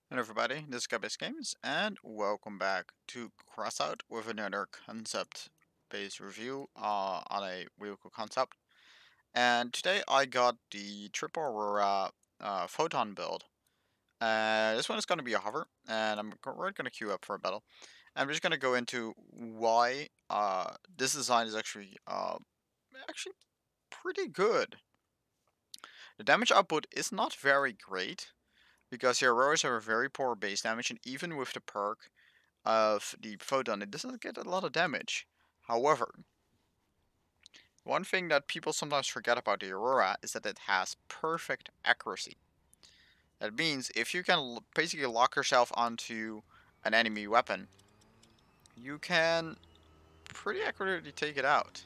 Hello everybody, this is Gabby's Games, and welcome back to Crossout with another concept-based review on a vehicle concept. And today I got the triple Aurora Photon build. This one is going to be a hover, and we're going to queue up for a battle. I'm just going to go into why this design is actually pretty good. The damage output is not very great, because the Auroras have a very poor base damage, and even with the perk of the Photon, it doesn't get a lot of damage. However, one thing that people sometimes forget about the Aurora is that it has perfect accuracy. That means if you can basically lock yourself onto an enemy weapon, you can pretty accurately take it out.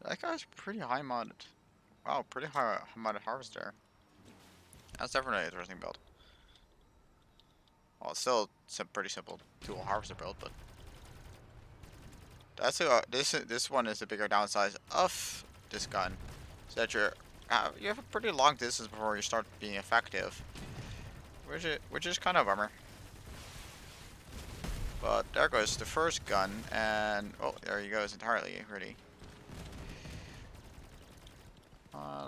That guy's pretty high modded. Wow, pretty high modded harvester. That's definitely an interesting build. Well, it's a pretty simple dual harvester build, but this one is the bigger downside of this gun, so that you have a pretty long distance before you start being effective, which is kind of a bummer. But there goes the first gun, and oh, there he goes entirely ready.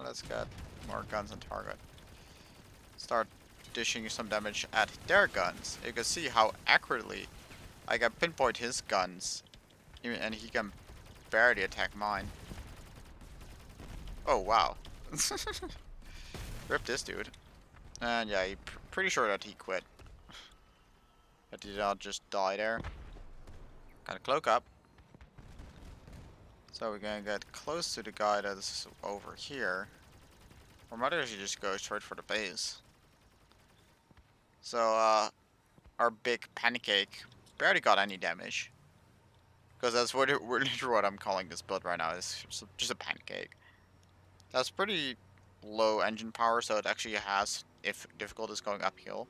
Let's get more guns on target. Start dishing some damage at their guns. You can see how accurately I can pinpoint his guns, and he can barely attack mine. Oh wow. Rip this dude. And yeah, pretty sure that he quit. But did not just die there. Got a cloak up. So we're gonna get close to the guy that's over here. Or might actually just go straight for the base. So our big pancake barely got any damage. Because that's literally what I'm calling this build right now. It's just a pancake. That's pretty low engine power, so it actually has, if difficult, is going uphill.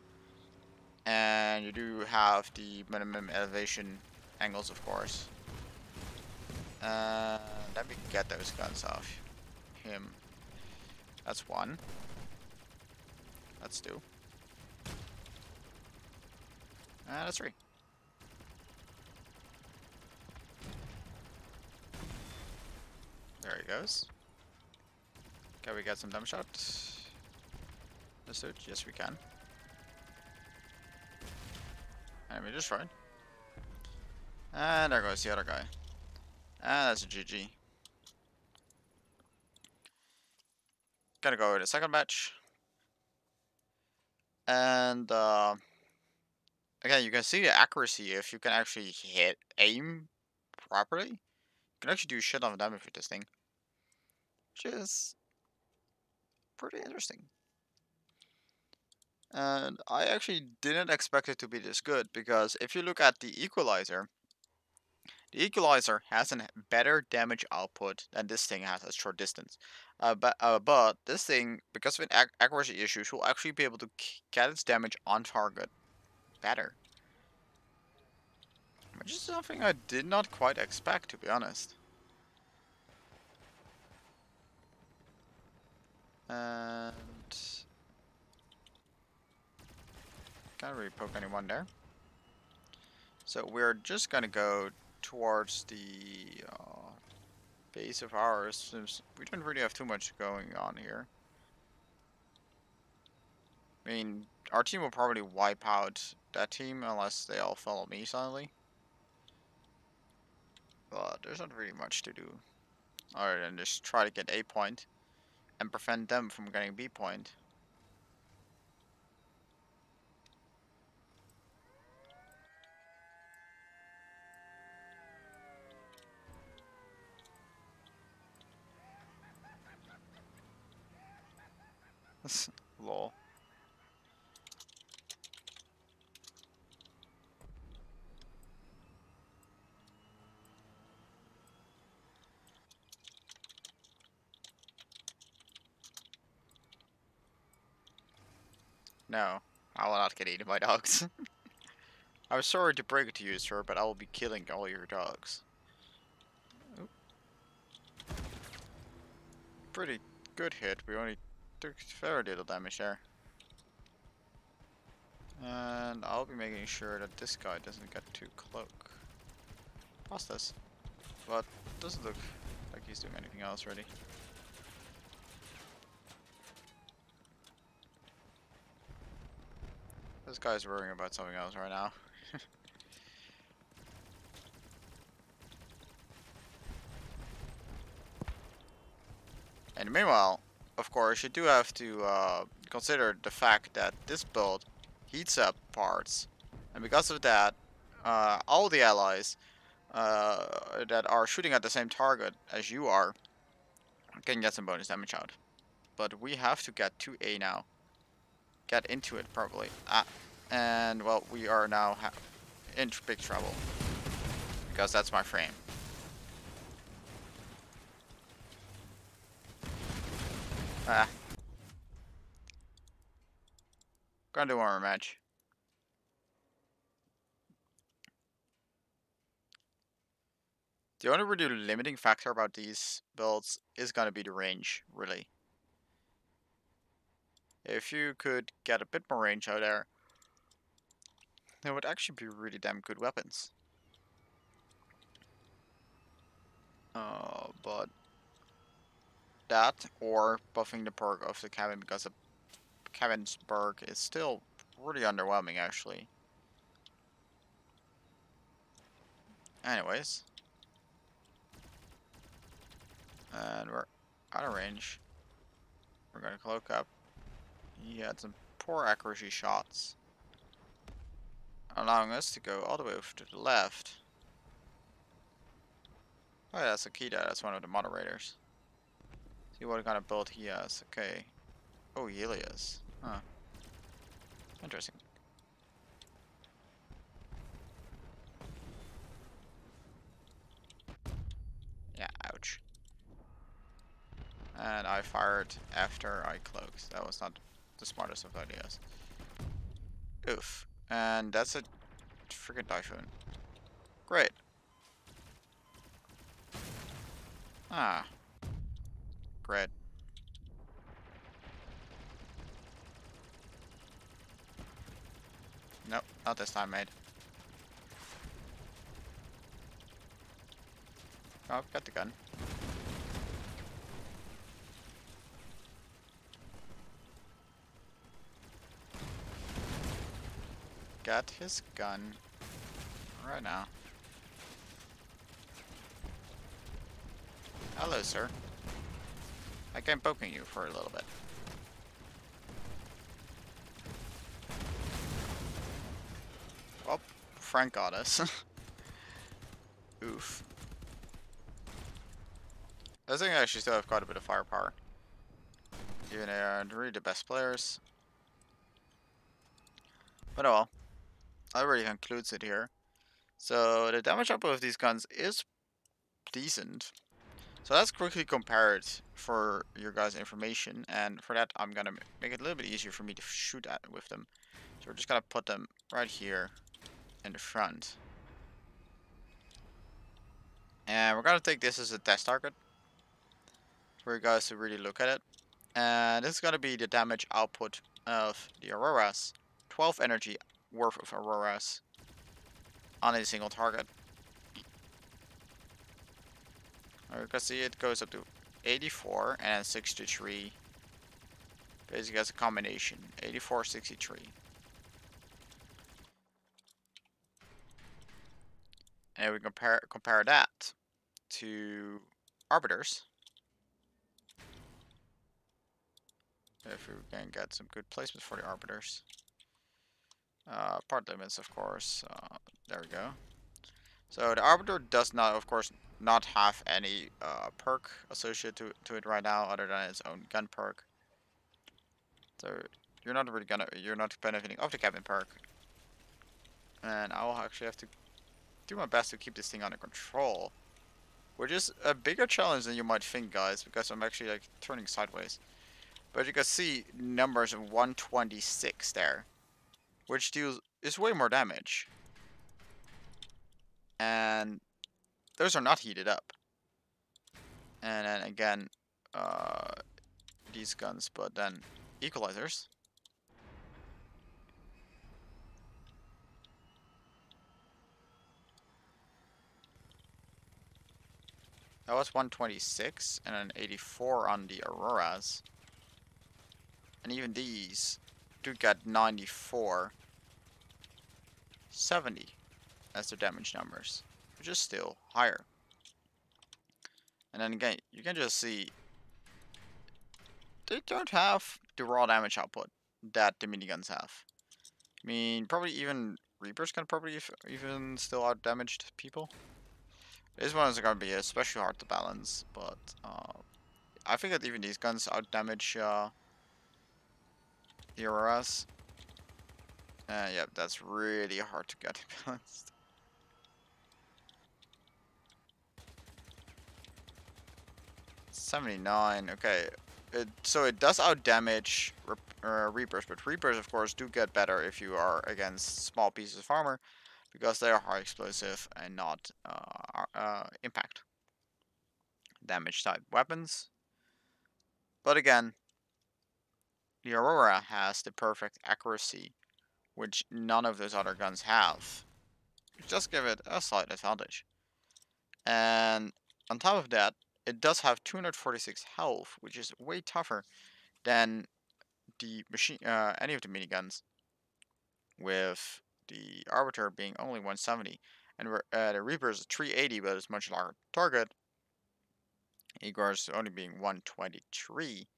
And you do have the minimum elevation angles, of course. Let me get those guns off him. That's one. That's two. And that's three. There he goes. Can we get some dumb shots? This dude? Yes, we can. Enemy destroyed. And there goes the other guy. And that's a GG. Gonna go with the second match. And again, you can see the accuracy if you can actually aim properly. You can actually do shit on damage with this thing, which is pretty interesting. And I actually didn't expect it to be this good, because if you look at the equalizer has a better damage output than this thing has at short distance. But this thing, because of an accuracy issues, will actually be able to get its damage on target better. Which is something I did not quite expect, to be honest. And can't really poke anyone there. So we're just gonna go towards the base of ours, since we don't really have too much going on here. I mean, our team will probably wipe out that team unless they all follow me silently. But there's not really much to do other than just try to get A point and prevent them from getting B point. Lol. No, I will not get eaten by dogs. I'm sorry to break it to you, sir, but I will be killing all your dogs. Oop. Pretty good hit. We only took very little damage there. And I'll be making sure that this guy doesn't get too close. Past this. But doesn't look like he's doing anything else really. This guy's worrying about something else right now. And meanwhile, of course, you do have to consider the fact that this build heats up parts. And because of that, all the allies that are shooting at the same target as you are can get some bonus damage out. But we have to get to A now. Get into it, probably. And, well, we are now in big trouble. Because that's my frame. Gonna do one more match. The only really limiting factor about these builds is gonna be the range, really. If you could get a bit more range out there, they would actually be really damn good weapons. But that, or buffing the perk of the cabin, because the cabin's perk is still pretty underwhelming, actually. Anyways. And we're out of range. We're gonna cloak up. He had some poor accuracy shots, allowing us to go all the way over to the left. Oh yeah, that's Akita, that's one of the moderators. See what kind of build he has. Okay. Oh, Helios. Huh. Interesting. Yeah, ouch. And I fired after I cloaked. That was not the smartest of ideas. Oof. And that's a freaking typhoon. Great. Ah. Great. Nope, not this time, mate. Oh, got the gun. Got his gun right now. Hello, sir. I came poking you for a little bit. Oh, Frank got us. Oof. I think I actually still have quite a bit of firepower. Even they aren't really the best players. But oh well. That already concludes it here. So the damage output of these guns is decent. So let's quickly compare it for your guys' information, and for that I'm gonna make it a little bit easier for me to shoot at with them. So we're just gonna put them right here in the front. And we're gonna take this as a test target for you guys to really look at it. And this is gonna be the damage output of the Auroras. 12 energy worth of Auroras on a single target. You can see it goes up to 84 and 63. Basically, as a combination, 84, 63. And we compare that to arbiters. If we can get some good placements for the arbiters. Part limits, of course. There we go. So the arbiter does not, of course, not have any perk associated to it right now, other than its own gun perk. So you're not benefiting of the cabin perk. And I will actually have to do my best to keep this thing under control, which is a bigger challenge than you might think, guys, because I'm actually like turning sideways. But you can see numbers of 126 there, which is way more damage. And those are not heated up. And then again, these guns, but then equalizers. That was 126 and an 84 on the Auroras. And even these do get 94, 70 as their damage numbers, which is still higher. And then again, you can just see they don't have the raw damage output that the miniguns have. I mean, probably even Reapers can probably even still out damage people. This one is going to be especially hard to balance, but I think that even these guns out damage the Auroras. Yeah, that's really hard to get balanced. 79, okay. So it does out damage Reapers, but Reapers, of course, do get better if you are against small pieces of armor, because they are high explosive and not impact damage type weapons. But again, the Aurora has the perfect accuracy, which none of those other guns have. Just give it a slight advantage. And on top of that, it does have 246 health, which is way tougher than the machine, any of the miniguns, with the Arbiter being only 170, and the Reaper is 380, but it's much larger target. Igor's only being 123,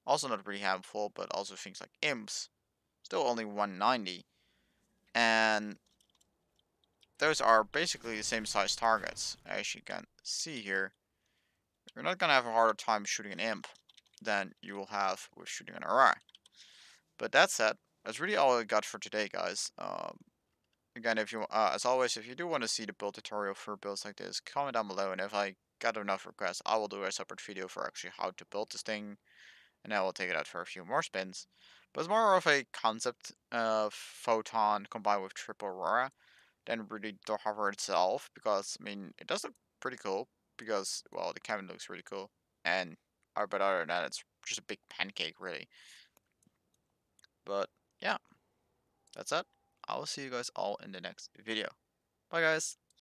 also not pretty helpful, but also things like Imps, still only 190, and those are basically the same size targets, as you can see here. You're not gonna have a harder time shooting an Imp than you will have with shooting an Aurora. But that said, that's really all I got for today, guys. Again, if you, as always, if you do want to see the build tutorial for builds like this, comment down below, and if I got enough requests, I will do a separate video for actually how to build this thing, and I will take it out for a few more spins. But it's more of a concept of Photon combined with Triple Aurora than really the hover itself, because, I mean, it does look pretty cool, because, well, the cabin looks really cool, and, but other than that, it's just a big pancake, really. But, yeah, that's it. I will see you guys all in the next video. Bye, guys.